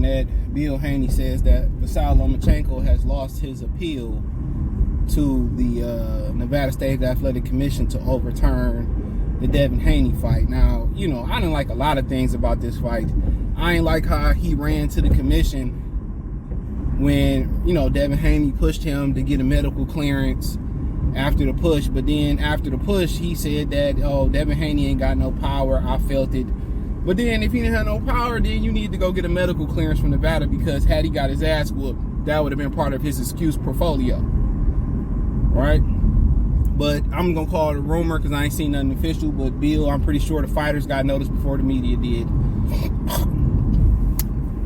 that Haney says that Vasyl Lomachenko has lost his appeal to the Nevada State Athletic Commission to overturn the Devin Haney fight. Now, you know, I didn't like a lot of things about this fight. I ain't like how he ran to the commission when, you know, Devin Haney pushed him to get a medical clearance after the push. But then after the push, he said that, oh, Devin Haney ain't got no power. I felt it. But then if he didn't have no power, then you need to go get a medical clearance from Nevada, because had he got his ass whooped, that would have been part of his excuse portfolio. Right? But I'm going to call it a rumor because I ain't seen nothing official. But Bill, I'm pretty sure the fighters got noticed before the media did.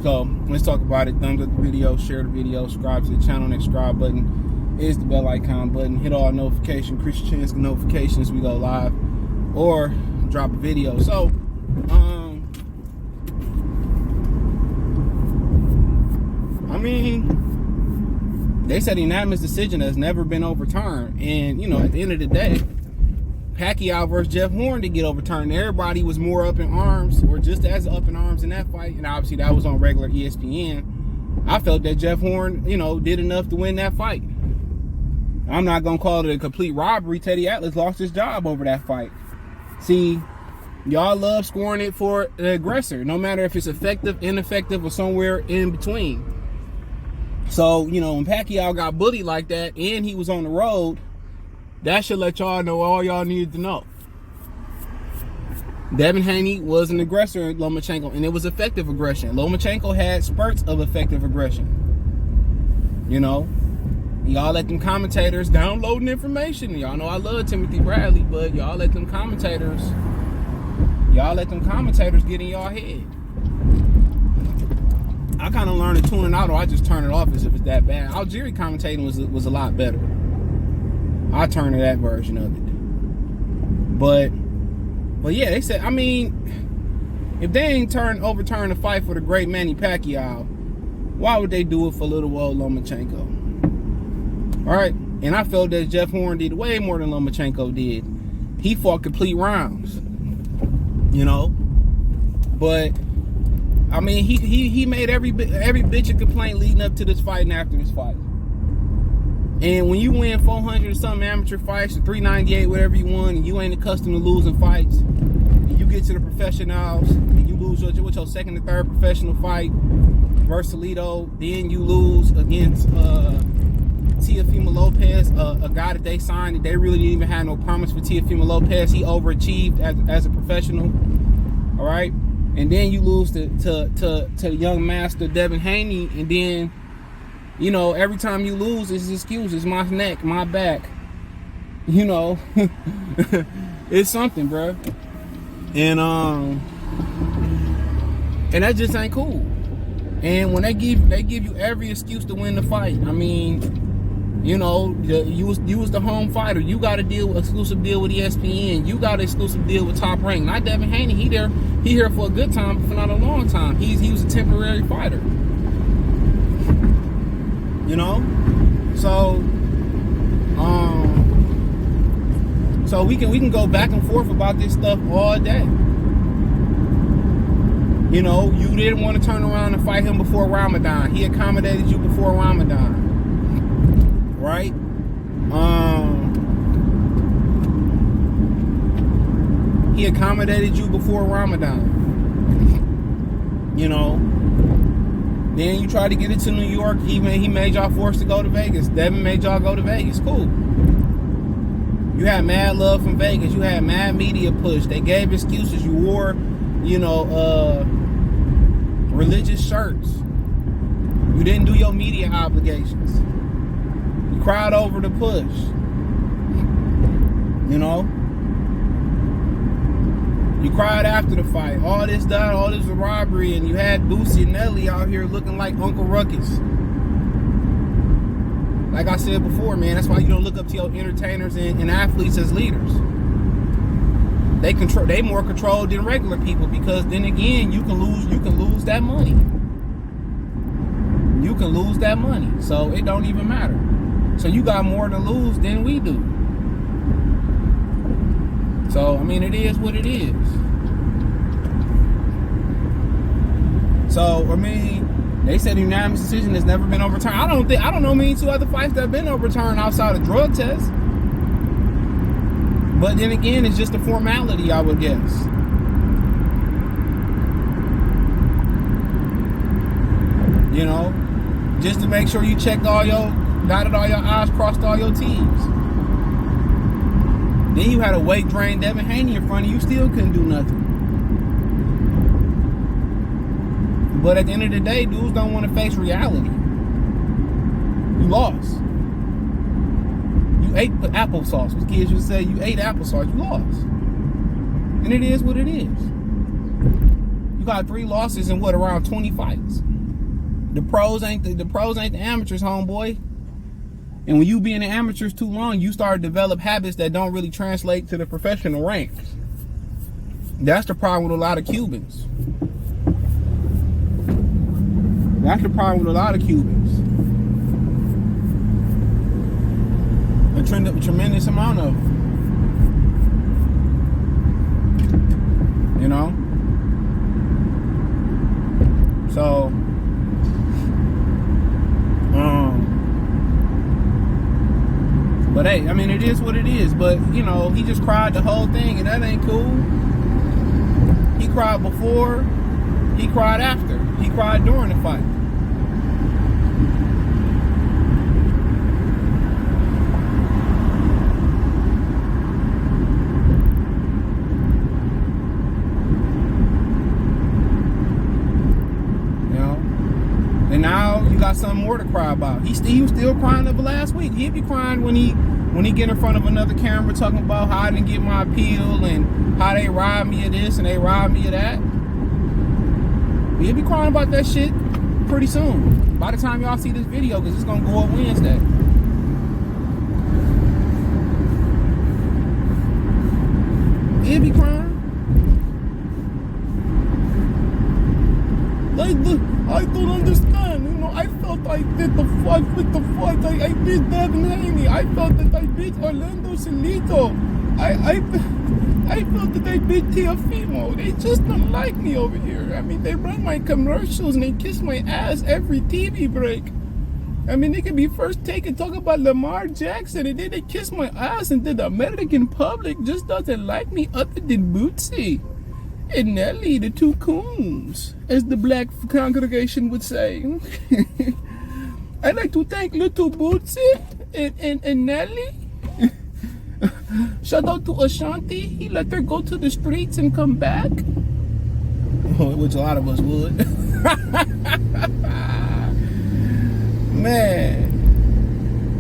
So let's talk about it. Thumbs up the video, share the video, subscribe to the channel. Next subscribe button is the bell icon button. Hit all notifications, increase your chance of notifications we go live or drop a video. So, I mean, they said the unanimous decision has never been overturned. And, you know, at the end of the day, Pacquiao versus Jeff Horn did get overturned. Everybody was more up in arms, or just as up in arms in that fight. And obviously that was on regular ESPN. I felt that Jeff Horn, you know, did enough to win that fight. I'm not going to call it a complete robbery. Teddy Atlas lost his job over that fight. See, y'all love scoring it for the aggressor, no matter if it's effective, ineffective, or somewhere in between. So, you know, when Pacquiao got bullied like that and he was on the road, that should let y'all know all y'all needed to know. Devin Haney was an aggressor at Lomachenko, and it was effective aggression. Lomachenko had spurts of effective aggression. You know, y'all let them commentators downloading information. Y'all know I love Timothy Bradley, but y'all let them commentators get in y'all head. I kind of learned to tune it out, or I just turn it off as if it's that bad. Algeria commentating was a lot better. I turned to that version of it. But yeah, they said, I mean, if they ain't overturn the fight for the great Manny Pacquiao, why would they do it for little old Lomachenko? All right, and I felt that Jeff Horn did way more than Lomachenko did. He fought complete rounds, you know. But I mean, he made every bitch a complaint leading up to this fight and after this fight. And when you win 400 or something amateur fights, or 398, whatever you won, and you ain't accustomed to losing fights, and you get to the professionals and you lose your second or third professional fight versus Alito, then you lose against Teofimo Lopez, a guy that they signed that they really didn't even have no promise for. Teofimo Lopez, he overachieved as a professional. All right, and then you lose to young master Devin Haney, and then, you know, every time you lose, it's excuses. My neck, my back. You know, it's something, bro. And that just ain't cool. And when they give you every excuse to win the fight, I mean, you know, you was the home fighter. You got a exclusive deal with ESPN. You got an exclusive deal with Top Rank. Not Devin Haney. He here for a good time, but for not a long time. He was a temporary fighter. You know, so we can go back and forth about this stuff all day. You know, you didn't want to turn around and fight him before Ramadan. He accommodated you before Ramadan, right? He accommodated you before Ramadan. You know. Then you tried to get it to New York. He made y'all forced to go to Vegas. Devin made y'all go to Vegas. Cool. You had mad love from Vegas. You had mad media push. They gave excuses. You wore, you know, religious shirts. You didn't do your media obligations. You cried over the push. You know? You cried after the fight. All this done, all this robbery, and you had Boosie and Nelly out here looking like Uncle Ruckus. Like I said before, man, that's why you don't look up to your entertainers and athletes as leaders. They more controlled than regular people, because then again, you can lose that money. You can lose that money. So it don't even matter. So you got more to lose than we do. So, I mean, it is what it is. So, I mean, They said the unanimous decision has never been overturned. I don't know many two other fights that have been overturned outside of drug tests. But then again, it's just a formality, I would guess. You know, just to make sure you checked dotted all your I's, crossed all your T's. Then you had a weight drain Devin Haney in front of you, still couldn't do nothing. But at the end of the day, dudes don't want to face reality. You lost. You ate applesauce. What kids would say, you ate applesauce, you lost. And it is what it is. You got 3 losses in around 20 fights. The pros ain't the amateurs, homeboy. And when you be in the amateurs too long, you start to develop habits that don't really translate to the professional ranks. That's the problem with a lot of Cubans. That's the problem with a lot of Cubans. A tremendous amount of them. You know? So, but hey, I mean, it is what it is. But, you know, he just cried the whole thing, and that ain't cool. He cried before, he cried after. He cried during the fight. And now you got something more to cry about. He was still crying over last week. He'd be crying when he get in front of another camera talking about how I didn't get my appeal and how they robbed me of this and they robbed me of that. He'll be crying about that shit pretty soon. By the time y'all see this video, because it's gonna go up Wednesday. He'll be crying. I don't understand, you know, I felt I did the fight with the fight, I beat Devin Haney, I felt that I beat Orlando Silito, I felt that I beat Teofimo, they just don't like me over here. I mean, they run my commercials and they kiss my ass every TV break. I mean, they could be first take and talk about Lamar Jackson, and then they kiss my ass, and then the American public just doesn't like me other than Bootsy and Nelly, the two coons, as the black congregation would say. I'd like to thank little Bootsy and Nelly. Shout out to Ashanti. He let her go to the streets and come back. Which a lot of us would. Man.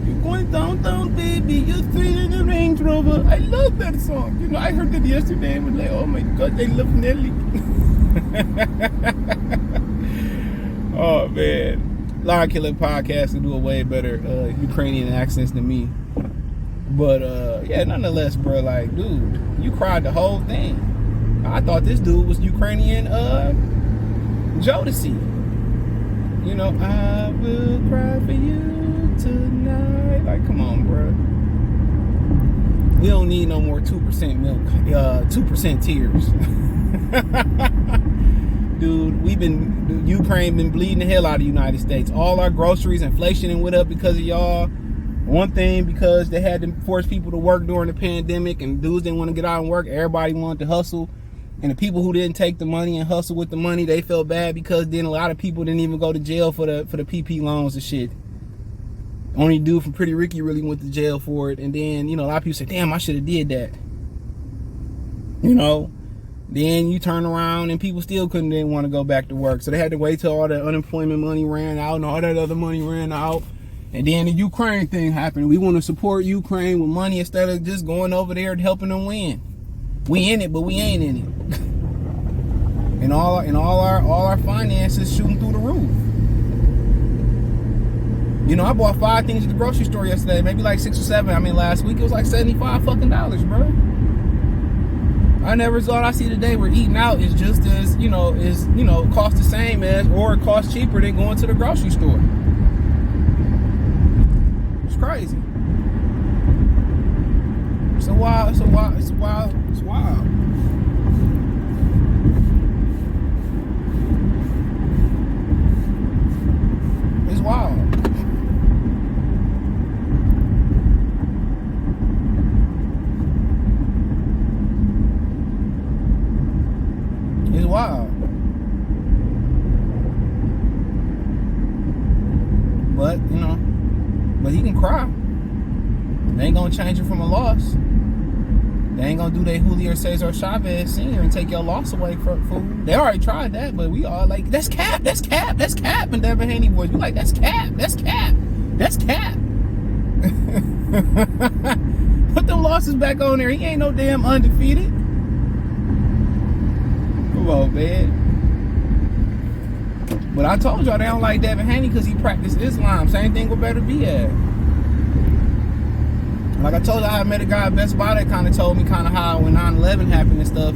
You're going downtown, baby. You're three in the Range Rover. I love that song. You know, I heard it yesterday and was like, oh my God, they love Nelly. Oh, man. Lion Killer Podcast will do a way better Ukrainian accents than me. But, yeah, nonetheless, bro, like, dude, you cried the whole thing. I thought this dude was Ukrainian Jodeci. You know, I will cry for you tonight. Like, come on, bro. We don't need no more 2% milk, 2% tears. Dude, Ukraine been bleeding the hell out of the United States. All our groceries, inflation and went up because of y'all. One thing, because they had to force people to work during the pandemic and dudes didn't want to get out and work. Everybody wanted to hustle. And the people who didn't take the money and hustle with the money, they felt bad because then a lot of people didn't even go to jail for the PP loans and shit. Only dude from Pretty Ricky really went to jail for it. And then, you know, a lot of people say, damn, I should have did that. You know, then you turn around and people still didn't want to go back to work. So they had to wait till all the unemployment money ran out and all that other money ran out. And then the Ukraine thing happened. We want to support Ukraine with money instead of just going over there and helping them win. We in it, but we ain't in it. And all our finances shooting through the roof. You know, I bought 5 things at the grocery store yesterday, maybe like 6 or 7. I mean, last week it was like $75 fucking dollars, bro. I never thought I see today where eating out is just as, cost the same as, or it costs cheaper than going to the grocery store. It's crazy. It's wild. but but he can cry. They ain't gonna change it from a loss. They ain't gonna do their Julio Cesar Chavez Sr. and take your loss away for food. They already tried that, but we all like, that's cap. And Devin Haney boys, we like, that's cap. Put them losses back on there. He ain't no damn undefeated. Come on, man. But I told y'all they don't like Devin Haney because he practiced Islam. Same thing with Better Be at. Like I told you, I met a guy at Best Buy that kind of told me kind of how when 9/11 happened and stuff,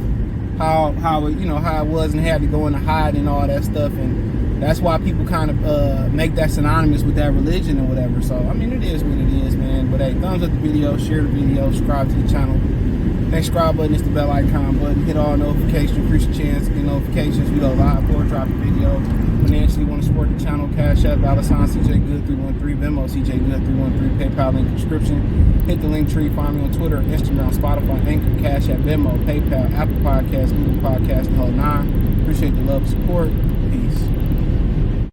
how it was and had to go into hide and all that stuff, and that's why people kind of make that synonymous with that religion or whatever. So I mean, it is what it is, man. But hey, thumbs up the video, share the video, subscribe to the channel. Next subscribe button is the bell icon button. Hit all notifications, increase your chance to get notifications. We go live or drop a video. Financially want to support the channel, Cash App, $CJ Good 313, Venmo, CJ Good 313, PayPal link in the description. Hit the link tree, find me on Twitter, Instagram, Spotify, Anchor, Cash App, Venmo, PayPal, Apple Podcasts, Google Podcasts, the whole nine. Appreciate the love and support. Peace.